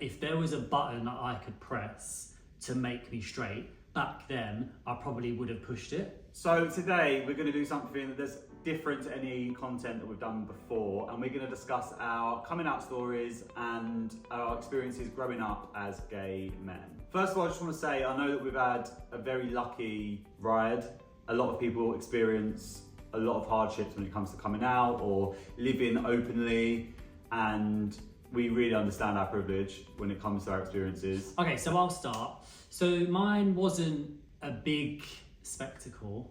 If there was a button that I could press to make me straight, back then, I probably would have pushed it. So today we're going to do something that's different to any content that we've done before, and we're going to discuss our coming out stories and our experiences growing up as gay men. First of all, I just want to say, I know that we've had a very lucky ride. A lot of people experience a lot of hardships when it comes to coming out or living openly, and we really understand our privilege when it comes to our experiences. Okay, so I'll start. So mine wasn't a big spectacle.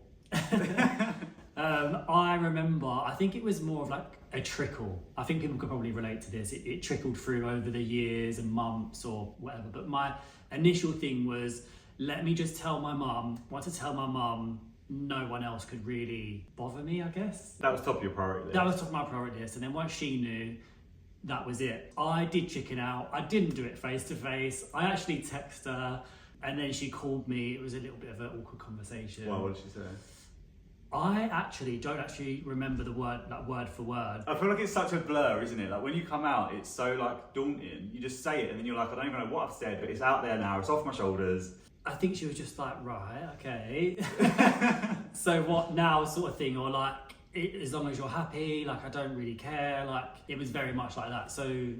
I remember, I think it was more of like a trickle. I think people could probably relate to this. It trickled through over the years and months or whatever. But my initial thing was, let me just tell my mum. I want to tell my mum no one else could really bother me, I guess. That was top of your priority list. That was top of my priority list. And then once she knew, that was it. I did chicken out. I didn't do it face to face. I actually texted her and then she called me. It was a little bit of an awkward conversation. Well, what did she say? I don't remember the word, like word for word. I feel like it's such a blur, isn't it? Like when you come out, it's so like daunting. You just say it and then you're like, I don't even know what I've said, but it's out there now. It's off my shoulders. I think she was just like, right, okay. So what now sort of thing, or like, as long as you're happy, like I don't really care. Like it was very much like that. So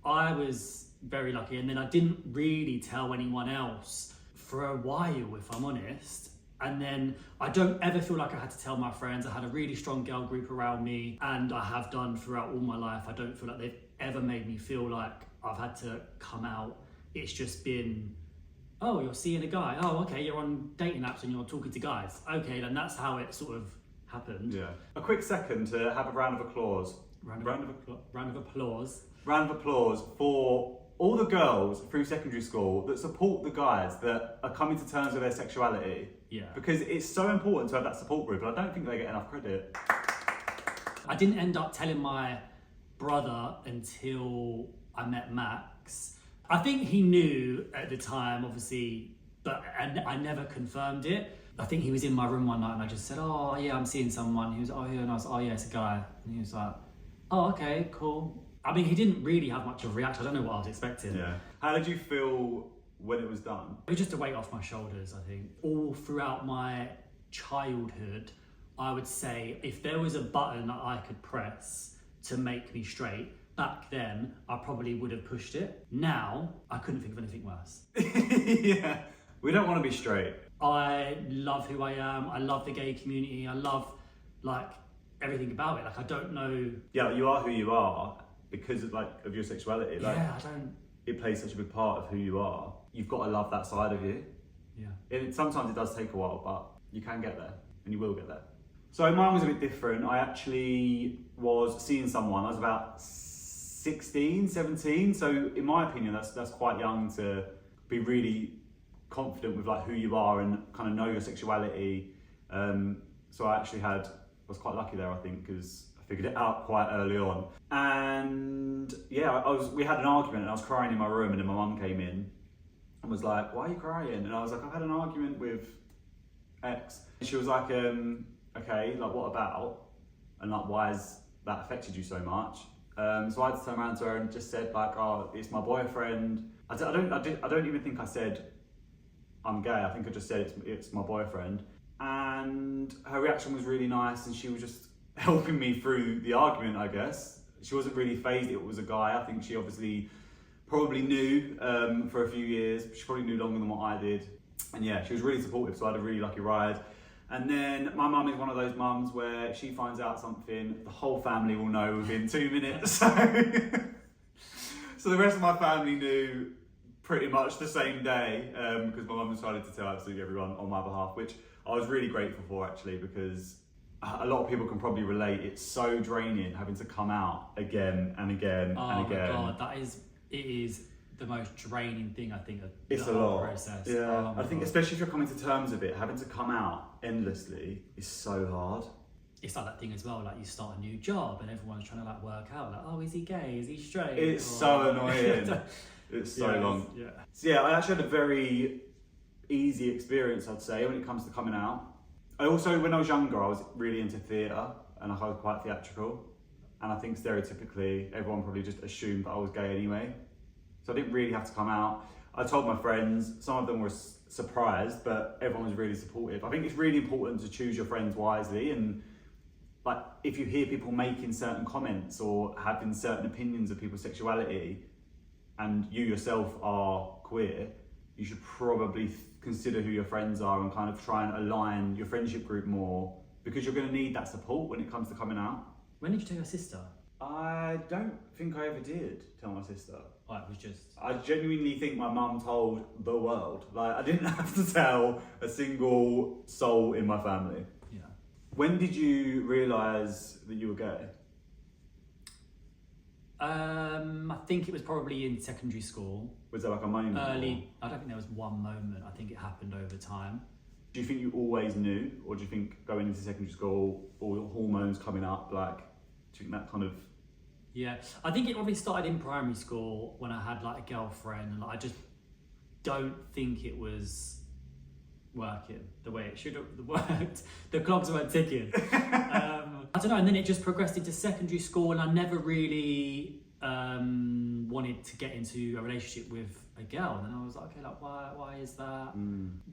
I was very lucky. And then I didn't really tell anyone else for a while, if I'm honest. And then I don't ever feel like I had to tell my friends. I had a really strong girl group around me, and I have done throughout all my life. I don't feel like they've ever made me feel like I've had to come out. It's just been, oh, you're seeing a guy. Oh, okay, you're on dating apps and you're talking to guys. Okay, then that's how it sort of happened. Yeah. A quick second to have a round of applause. Round of applause. Round of applause for all the girls through secondary school that support the guys that are coming to terms with their sexuality. Yeah. Because it's so important to have that support group, and I don't think they get enough credit. I didn't end up telling my brother until I met Max. I think he knew at the time, obviously, but I never confirmed it. I think he was in my room one night and I just said, oh yeah, I'm seeing someone. He was, oh yeah, and I was, oh yeah, it's a guy. And he was like, oh okay, cool. I mean, he didn't really have much of a reaction. I don't know what I was expecting. Yeah. How did you feel when it was done? It was just a weight off my shoulders, I think. All throughout my childhood, I would say if there was a button that I could press to make me straight, back then, I probably would have pushed it. Now, I couldn't think of anything worse. Yeah. We don't want to be straight. I love who I am. I love the gay community. I love, like, everything about it. Like, I don't know... Yeah, you are who you are because of, like, of your sexuality. Like, yeah, I don't... It plays such a big part of who you are. You've got to love that side of you. Yeah. Sometimes it does take a while, but you can get there, and you will get there. So mine was a bit different. I actually was seeing someone. I was about 16, 17. So in my opinion, that's quite young to be really confident with like who you are and kind of know your sexuality. So I actually was quite lucky there, I think, because I figured it out quite early on. And yeah, we had an argument and I was crying in my room, and then my mum came in and was like, why are you crying? And I was like, I've had an argument with X. And she was like, okay, like what about? And like, why has that affected you so much? So I had to turn around to her and just said like, oh, it's my boyfriend. I don't even think I said I'm gay. I think I just said it's my boyfriend. And her reaction was really nice, and she was just helping me through the argument, I guess. She wasn't really fazed it was a guy. I think she obviously probably knew for a few years. She probably knew longer than what I did. And yeah, she was really supportive, so I had a really lucky ride. And then my mum is one of those mums where if she finds out something, the whole family will know within 2 minutes. So the rest of my family knew pretty much the same day, because my mum decided to tell absolutely everyone on my behalf, which I was really grateful for actually, because a lot of people can probably relate. It's so draining having to come out again and again and again. Oh my God, it is the most draining thing, I think, of it's the a whole lot. process. Yeah, I think especially if you're coming to terms with it, having to come out endlessly is so hard. It's like that thing as well, like you start a new job and everyone's trying to like work out, like, oh, is he gay? Is he straight? It's so annoying. It's so long. Yeah. So yeah, I actually had a very easy experience, I'd say, when it comes to coming out. I also, when I was younger, I was really into theatre and I was quite theatrical. And I think stereotypically, everyone probably just assumed that I was gay anyway. So I didn't really have to come out. I told my friends, some of them were surprised, but everyone was really supportive. I think it's really important to choose your friends wisely, and like if you hear people making certain comments or having certain opinions of people's sexuality and you yourself are queer, you should probably consider who your friends are and kind of try and align your friendship group more, because you're going to need that support when it comes to coming out. When did you tell your sister? I don't think I ever did tell my sister. Oh, it was just... I genuinely think my mum told the world. Like, I didn't have to tell a single soul in my family. Yeah. When did you realise that you were gay? I think it was probably in secondary school. Was there like a moment? Early. I don't think there was one moment. I think it happened over time. Do you think you always knew? Or do you think going into secondary school, all your hormones coming up, like, do you think that kind of... Yeah, I think it probably started in primary school when I had like a girlfriend, and like, I just don't think it was working the way it should have worked. The clocks weren't ticking. I don't know, and then it just progressed into secondary school, and I never really wanted to get into a relationship with a girl. And then I was like, okay, like why is that?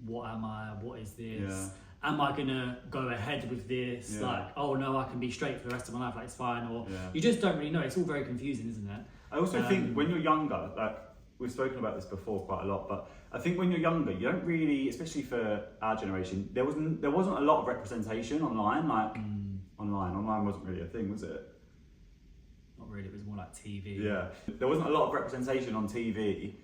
What am I? What is this? Yeah. Am I gonna go ahead with this? Yeah. Like, oh no, I can be straight for the rest of my life, like it's fine. Or Yeah. you just don't really know. It's all very confusing, isn't it? I also think when you're younger, like we've spoken about this before quite a lot, but I think when you're younger, you don't really, especially for our generation, there wasn't a lot of representation online. Like online wasn't really a thing, was it? Not really. It was more like TV. Yeah, there wasn't a lot of representation on TV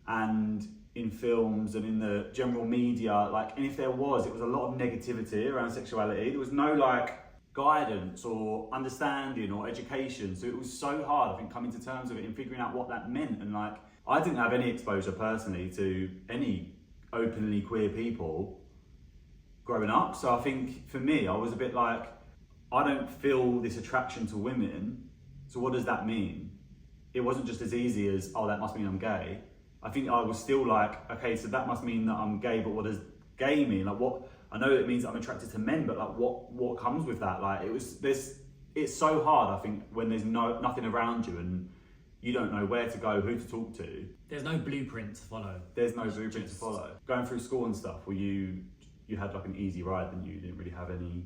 and in films and in the general media. Like, and if there was, it was a lot of negativity around sexuality. There was no like guidance or understanding or education, so it was so hard, I think, coming to terms with it and figuring out what that meant. And like, I didn't have any exposure personally to any openly queer people growing up, so I think for me, I was a bit like, I don't feel this attraction to women, so what does that mean? It wasn't just as easy as, oh, that must mean I'm gay. I think I was still like, okay, so that must mean that I'm gay, but what does gay mean? Like, what? I know it means that I'm attracted to men, but like, what comes with that? Like, it's so hard, I think, when there's nothing around you and you don't know where to go, who to talk to. There's no blueprint to follow. There's no blueprint to follow. Going through school and stuff, where you had like an easy ride and you didn't really have any...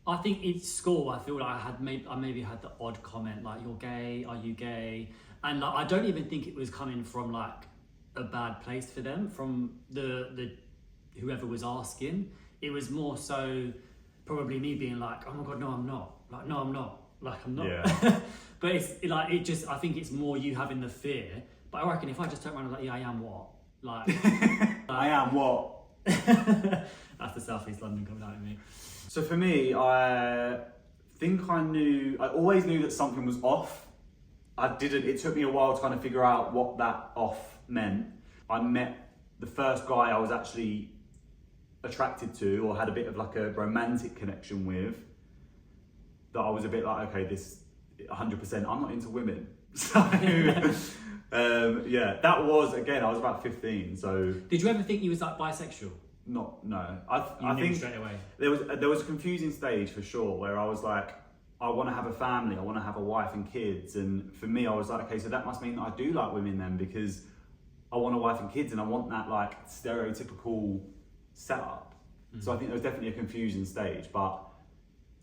I think in school, I feel like I maybe had the odd comment like, "You're gay? Are you gay?" And like, I don't even think it was coming from like a bad place for them, from the whoever was asking. It was more so probably me being like, "Oh my god, no, I'm not." Like, "No, I'm not." Like, I'm not. Yeah. But it's like, it just, I think it's more you having the fear. But I reckon if I just turn around and like, "Yeah, I am what?" Like, I am what? That's the South East London coming out of me. So for me, I think I always knew that something was off. It took me a while to kind of figure out what that off meant. I met the first guy I was actually attracted to or had a bit of like a romantic connection with, that I was a bit like, okay, this 100%, I'm not into women. So yeah, that was, again, I was about 15, so... Did you ever think you was like bisexual? No. I think straight away. There was a confusing stage for sure where I was like, I want to have a family, I want to have a wife and kids, and for me I was like, okay, so that must mean that I do like women then, because I want a wife and kids and I want that like stereotypical setup. So I think there was definitely a confusing stage, but...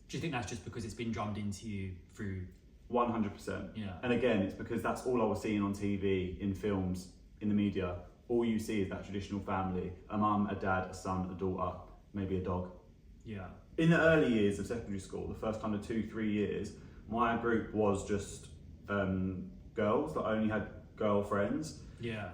Do you think that's just because it's been drummed into you through... 100%. Yeah. And again, it's because that's all I was seeing on TV, in films, in the media. All you see is that traditional family, a mum, a dad, a son, a daughter, maybe a dog. Yeah. In the early years of secondary school, the first kind of 2-3 years, my group was just girls that only had girlfriends. Yeah.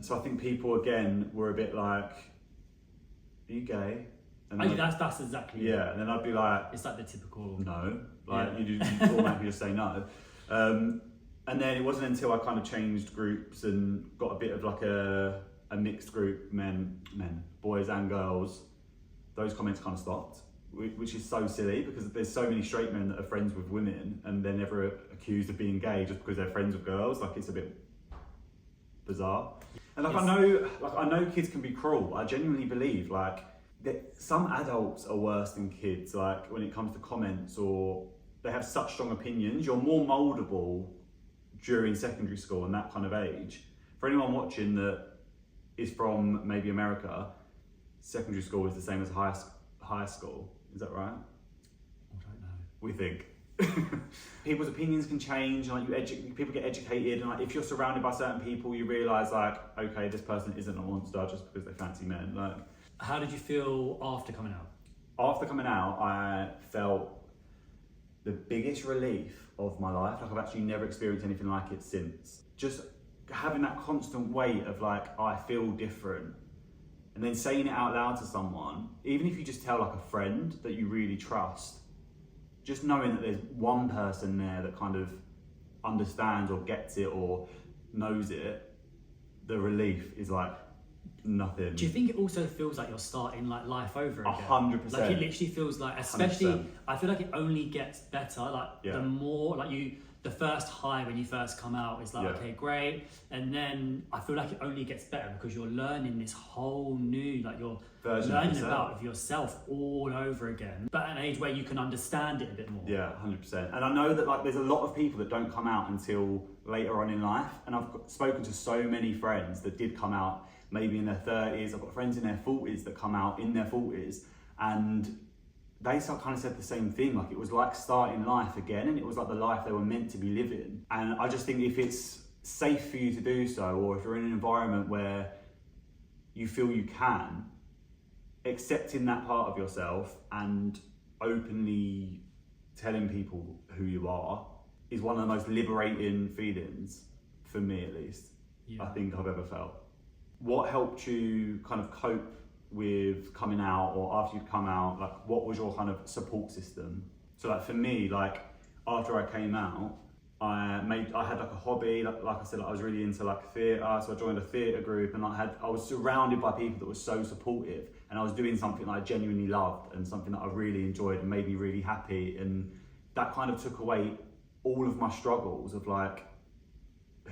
So I think people, again, were a bit like, are you gay? And that's exactly it. Yeah, and then I'd be like... It's like the typical... No. Like, you automatically just say no. And then it wasn't until I kind of changed groups and got a bit of like a mixed group, men, boys and girls, those comments kind of stopped, which is so silly because there's so many straight men that are friends with women and they're never accused of being gay just because they're friends with girls. Like, it's a bit bizarre. And like, I know kids can be cruel. I genuinely believe like that some adults are worse than kids. Like, when it comes to comments, or they have such strong opinions, you're more moldable during secondary school and that kind of age. For anyone watching that is from maybe America, secondary school is the same as high school. Is that right? I don't know. We think. People's opinions can change, and like people get educated, and like if you're surrounded by certain people, you realise like, okay, this person isn't a monster just because they fancy men. Like, how did you feel after coming out? After coming out, I felt the biggest relief of my life. Like I've actually never experienced anything like it since. Just having that constant weight of like, I feel different, and then saying it out loud to someone, even if you just tell like a friend that you really trust. Just knowing that there's one person there that kind of understands or gets it or knows it, the relief is like nothing. Do you think it also feels like you're starting like life over again? 100%. Like it literally feels like, especially, 100%. I feel like it only gets better. Like the more, like the first high when you first come out is like, okay, great. And then I feel like it only gets better because you're learning this whole new, like you're learning about yourself all over again. But at an age where you can understand it a bit more. Yeah, 100%. And I know that like there's a lot of people that don't come out until later on in life. And I've spoken to so many friends that did come out maybe in their 30s. I've got friends in their 40s that come out in their 40s. And they kind of said the same thing, like it was like starting life again, and it was like the life they were meant to be living. And I just think if it's safe for you to do so, or if you're in an environment where you feel you can, accepting that part of yourself and openly telling people who you are is one of the most liberating feelings, for me at least, I think I've ever felt. What helped you kind of cope with coming out, or after you'd come out, like what was your kind of support system? So like for me, like after I came out, I had like a hobby, like I said, like I was really into like theatre, so I joined a theatre group, and I was surrounded by people that were so supportive, and I was doing something that I genuinely loved and something that I really enjoyed and made me really happy, and that kind of took away all of my struggles of like,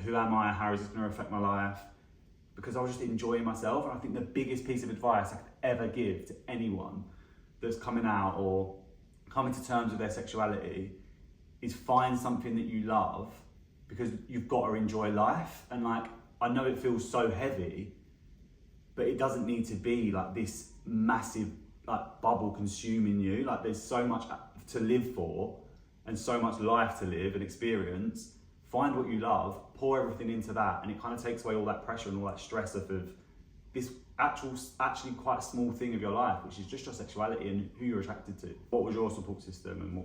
who am I, how is this going to affect my life? Because I was just enjoying myself. And I think the biggest piece of advice I could ever give to anyone that's coming out or coming to terms with their sexuality is find something that you love, because you've got to enjoy life. And like, I know it feels so heavy, but it doesn't need to be like this massive like bubble consuming you. Like there's so much to live for and so much life to live and experience. Find what you love, pour everything into that, and it kind of takes away all that pressure and all that stress of this actually quite a small thing of your life, which is just your sexuality and who you're attracted to. What was your support system, and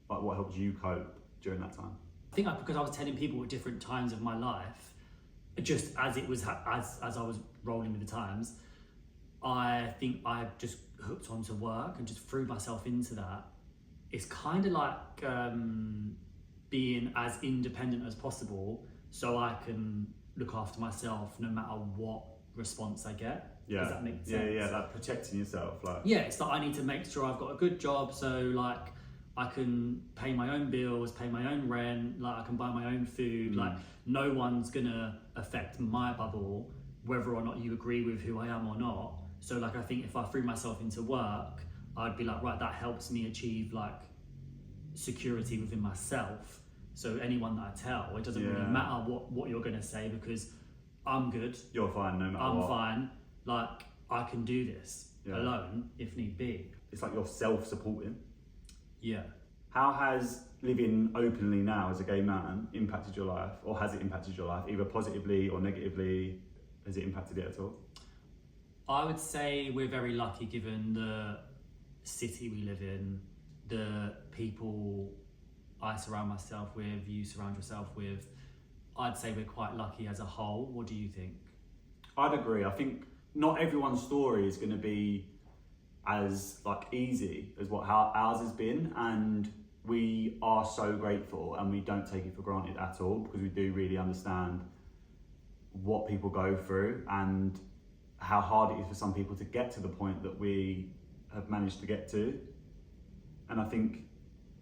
what helped you cope during that time? I think because I was telling people at different times of my life, just as it was as I was rolling with the times, I think I just hooked onto work and just threw myself into that. It's kind of like being as independent as possible so I can look after myself no matter what response I get. Yeah. Does that make sense? Yeah, like protecting yourself. Like. Yeah, it's like I need to make sure I've got a good job, so like I can pay my own bills, pay my own rent, like I can buy my own food, like no one's gonna affect my bubble, whether or not you agree with who I am or not. So like I think if I threw myself into work, I'd be like, right, that helps me achieve like security within myself. So anyone that I tell, it doesn't really matter what you're gonna say, because I'm good. You're fine no matter I'm what. fine. Like I can do this alone if need be. It's like you're self-supporting. Yeah. How has living openly now as a gay man impacted your life, or has it impacted your life, either positively or negatively? Has it impacted it at all? I would say we're very lucky given the city we live in, the people I surround myself with, you surround yourself with. I'd say we're quite lucky as a whole. What do you think? I'd agree. I think not everyone's story is going to be as like easy as how ours has been, and we are so grateful and we don't take it for granted at all, because we do really understand what people go through and how hard it is for some people to get to the point that we have managed to get to. And I think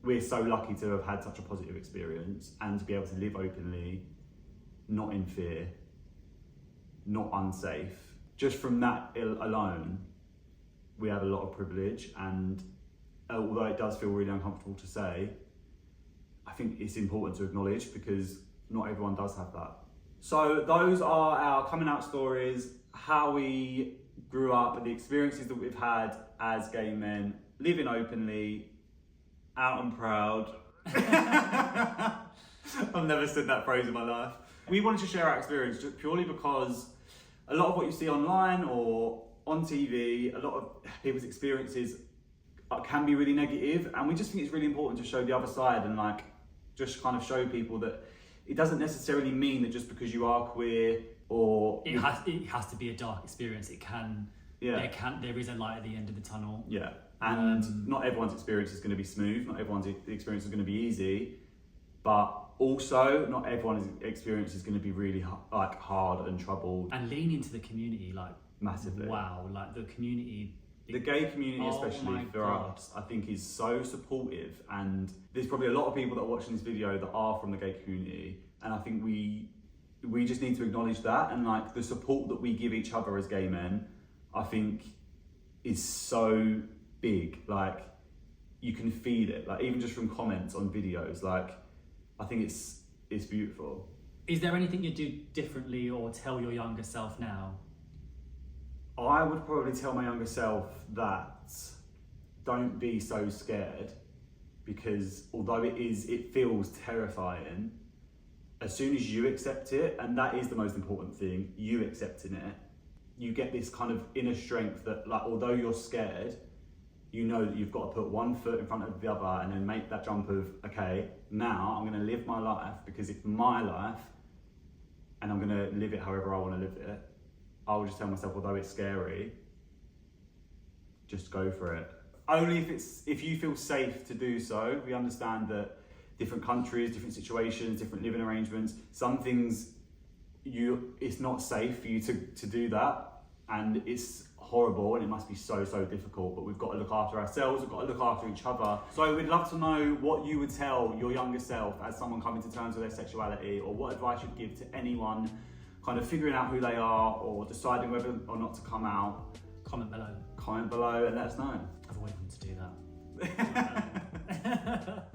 we're so lucky to have had such a positive experience and to be able to live openly, not in fear, not unsafe. Just from that alone, we have a lot of privilege, and although it does feel really uncomfortable to say, I think it's important to acknowledge because not everyone does have that. So those are our coming out stories, how we grew up, the experiences that we've had as gay men, living openly, out and proud. I've never said that phrase in my life. We wanted to share our experience just purely because a lot of what you see online or on TV, a lot of people's experiences can be really negative, and we just think it's really important to show the other side and like just kind of show people that it doesn't necessarily mean that just because you are queer or it has to be a dark experience. There is a light at the end of the tunnel. Yeah. And not everyone's experience is going to be smooth, not everyone's experience is going to be easy, but also not everyone's experience is going to be really hard and troubled. And lean into the community, like massively. Wow, like the community. The gay community, especially for us, I think is so supportive, and there's probably a lot of people that are watching this video that are from the gay community, and I think we just need to acknowledge that, and like the support that we give each other as gay men, I think is so big. Like you can feel it, like even just from comments on videos. Like I think it's beautiful. Is there anything you do differently or tell your younger self now? I would probably tell my younger self that don't be so scared, because although it feels terrifying, as soon as you accept it, and that is the most important thing, you accepting it, you get this kind of inner strength that like, although you're scared, you know that you've got to put one foot in front of the other and then make that jump of, okay, now I'm going to live my life because it's my life and I'm going to live it however I want to live it. I will just tell myself, although it's scary, just go for it. Only if you feel safe to do so. We understand that different countries, different situations, different living arrangements, some things it's not safe for you to do that, and it's horrible and it must be so difficult, but we've got to look after ourselves, we've got to look after each other. So we'd love to know what you would tell your younger self as someone coming to terms with their sexuality, or what advice you'd give to anyone kind of figuring out who they are or deciding whether or not to come out. Comment below And let us know. I've always wanted to do that.